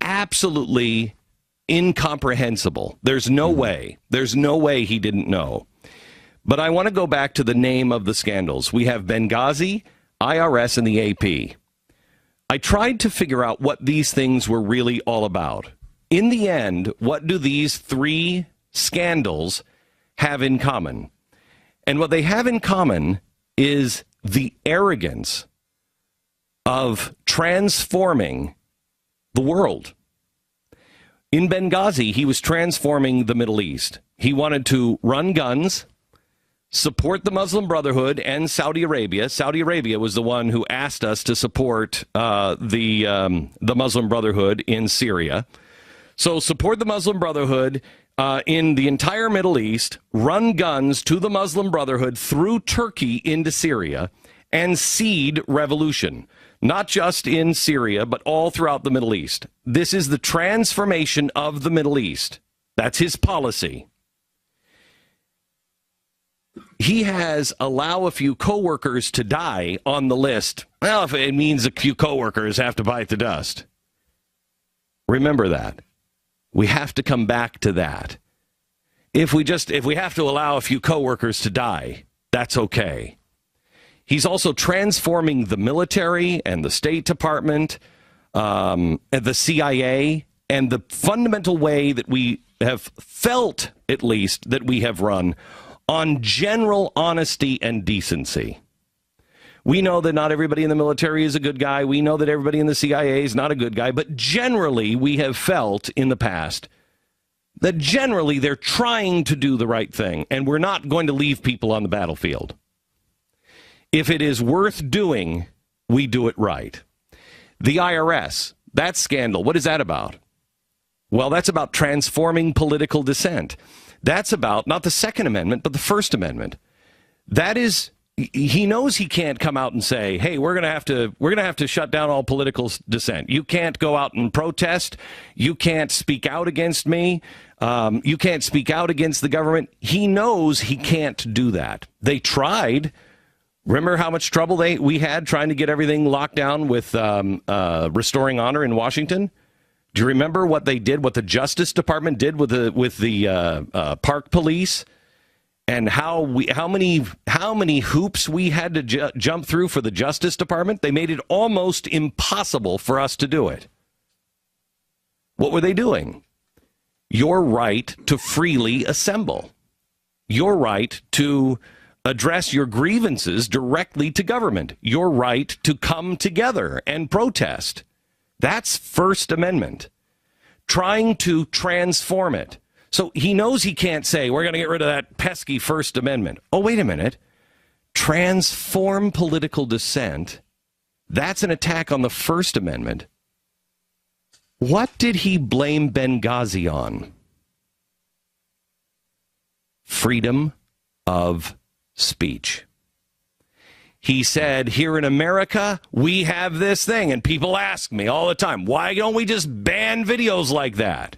absolutely incomprehensible. There's no way. There's no way he didn't know. But I want to go back to the name of the scandals. We have Benghazi, IRS, and the AP. I tried to figure out what these things were really all about. In the end, what do these three scandals have in common? And what they have in common is the arrogance of transforming the world. In Benghazi, he was transforming the Middle East. He wanted to run guns, support the Muslim Brotherhood and Saudi Arabia. Saudi Arabia was the one who asked us to support the Muslim Brotherhood in Syria. So support the Muslim Brotherhood in the entire Middle East, run guns to the Muslim Brotherhood through Turkey into Syria, and seed revolution, not just in Syria, but all throughout the Middle East. This is the transformation of the Middle East. That's his policy. He has allow a few coworkers to die on the list. Well, if it means a few coworkers have to bite the dust. Remember that. We have to come back to that. If we have to allow a few coworkers to die, that's okay. He's also transforming the military and the State Department, and the CIA, and the fundamental way that we have felt, at least, that we have run on general honesty and decency. We know that not everybody in the military is a good guy. We know that everybody in the CIA is not a good guy. But generally, we have felt in the past that generally they're trying to do the right thing, and we're not going to leave people on the battlefield. If it is worth doing, we do it right. The IRS, that scandal, what is that about? Well, that's about transforming political dissent. That's about not the Second Amendment, but the First Amendment. That is, he knows he can't come out and say, "Hey, we're going to have to shut down all political dissent. You can't go out and protest. You can't speak out against me. You can't speak out against the government." He knows he can't do that. They tried. Remember how much trouble we had trying to get everything locked down with restoring honor in Washington? Do you remember what they did, what the Justice Department did with the park police, and how many hoops we had to jump through for the Justice Department? They made it almost impossible for us to do it. What were they doing? Your right to freely assemble. Your right to address your grievances directly to government. Your right to come together and protest. That's First Amendment. Trying to transform it. So he knows he can't say, we're going to get rid of that pesky First Amendment. Oh, wait a minute. Transform political dissent. That's an attack on the First Amendment. What did he blame Benghazi on? Freedom of speech. He said, here in America, we have this thing. And people ask me all the time, why don't we just ban videos like that?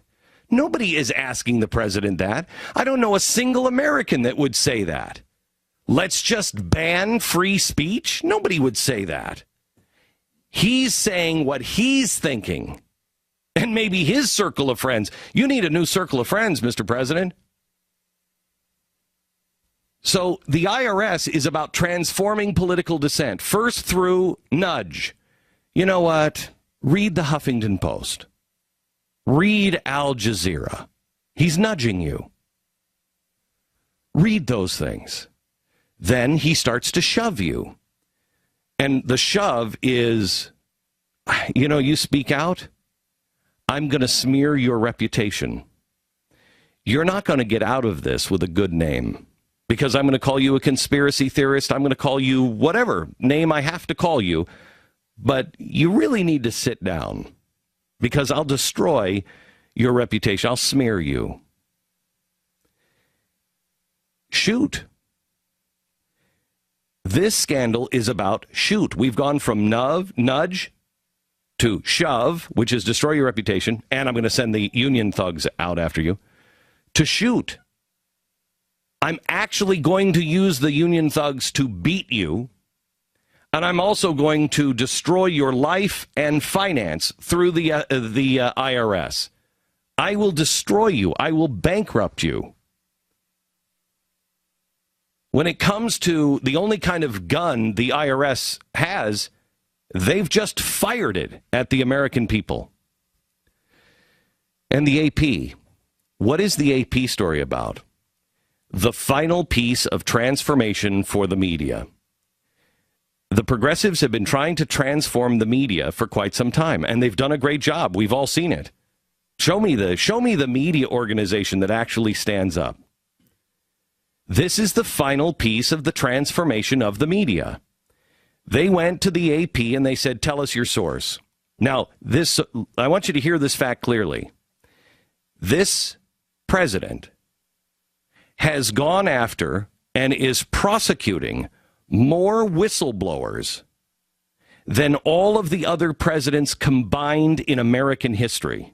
Nobody is asking the president that. I don't know a single American that would say that. Let's just ban free speech? Nobody would say that. He's saying what he's thinking. And maybe his circle of friends. You need a new circle of friends, Mr. President. So the IRS is about transforming political dissent, first through nudge. You know what? Read the Huffington Post. Read Al Jazeera. He's nudging you. Read those things. Then he starts to shove you. And the shove is, you speak out, I'm going to smear your reputation. You're not going to get out of this with a good name. Because I'm going to call you a conspiracy theorist. I'm going to call you whatever name I have to call you. But you really need to sit down. Because I'll destroy your reputation. I'll smear you. Shoot. This scandal is about shoot. We've gone from nudge to shove, which is destroy your reputation, and I'm going to send the union thugs out after you, to shoot. I'm actually going to use the union thugs to beat you. And I'm also going to destroy your life and finance through the IRS. I will destroy you. I will bankrupt you. When it comes to the only kind of gun the IRS has, they've just fired it at the American people. And the AP. What is the AP story about? The final piece of transformation for the media. The progressives have been trying to transform the media for quite some time, and they've done a great job. We've all seen it. Show me the media organization that actually stands up. This is the final piece of the transformation of the media. They went to the AP and they said, tell us your source. Now, I want you to hear this fact clearly. This president has gone after and is prosecuting more whistleblowers than all of the other presidents combined in American history.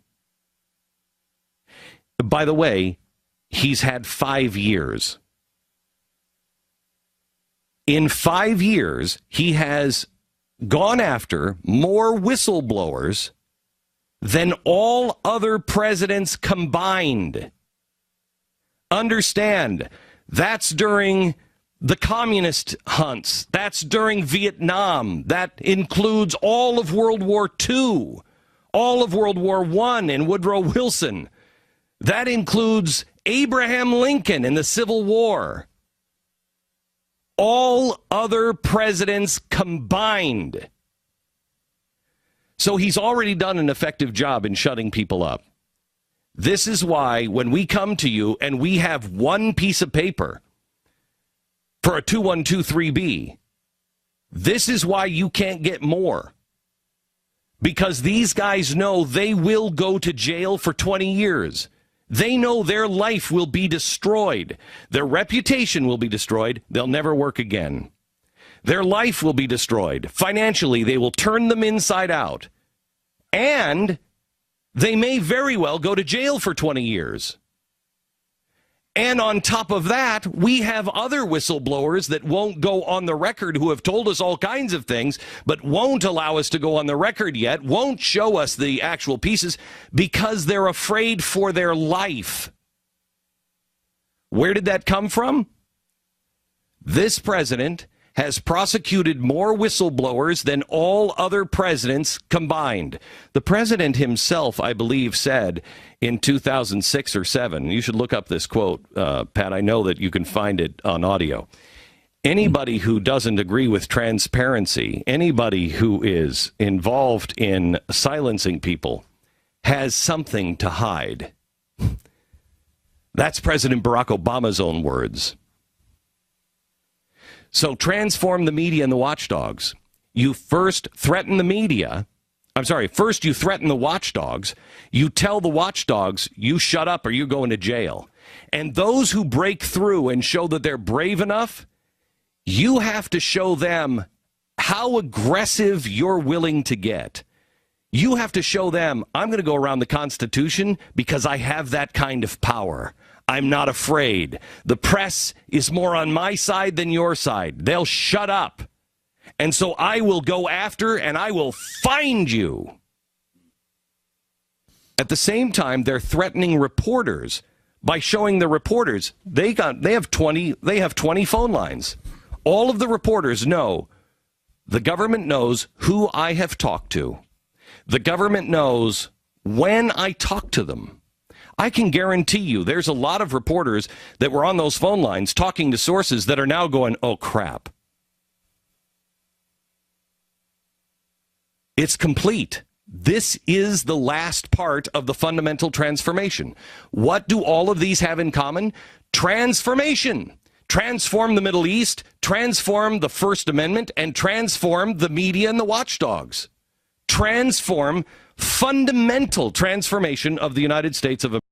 By the way, he's had 5 years. In 5 years, he has gone after more whistleblowers than all other presidents combined. Understand, that's during the communist hunts. That's during Vietnam. That includes all of World War II, all of World War I and Woodrow Wilson. That includes Abraham Lincoln in the Civil War. All other presidents combined. So he's already done an effective job in shutting people up. This is why when we come to you and we have one piece of paper for a 2123B, this is why you can't get more. Because these guys know they will go to jail for 20 years. They know their life will be destroyed. Their reputation will be destroyed. They'll never work again. Their life will be destroyed. Financially, they will turn them inside out. And they may very well go to jail for 20 years. And on top of that, we have other whistleblowers that won't go on the record who have told us all kinds of things, but won't allow us to go on the record yet, won't show us the actual pieces because they're afraid for their life. Where did that come from? This president has prosecuted more whistleblowers than all other presidents combined. The president himself, I believe, said in 2006 or 7, you should look up this quote, Pat, I know that you can find it on audio. Anybody who doesn't agree with transparency, anybody who is involved in silencing people, has something to hide. That's President Barack Obama's own words. So transform the media and the watchdogs. You first threaten the media. First you threaten the watchdogs. You tell the watchdogs, you shut up or you're going to jail. And those who break through and show that they're brave enough, you have to show them how aggressive you're willing to get. You have to show them, I'm going to go around the Constitution because I have that kind of power. I'm not afraid. The press is more on my side than your side. They'll shut up. And so I will go after and I will find you. At the same time, they're threatening reporters by showing the reporters they have 20 phone lines. All of the reporters know, the government knows who I have talked to. The government knows when I talk to them. I can guarantee you there's a lot of reporters that were on those phone lines talking to sources that are now going, oh, crap. It's complete. This is the last part of the fundamental transformation. What do all of these have in common? Transformation. Transform the Middle East, transform the First Amendment, and transform the media and the watchdogs. Transform fundamental transformation of the United States of America.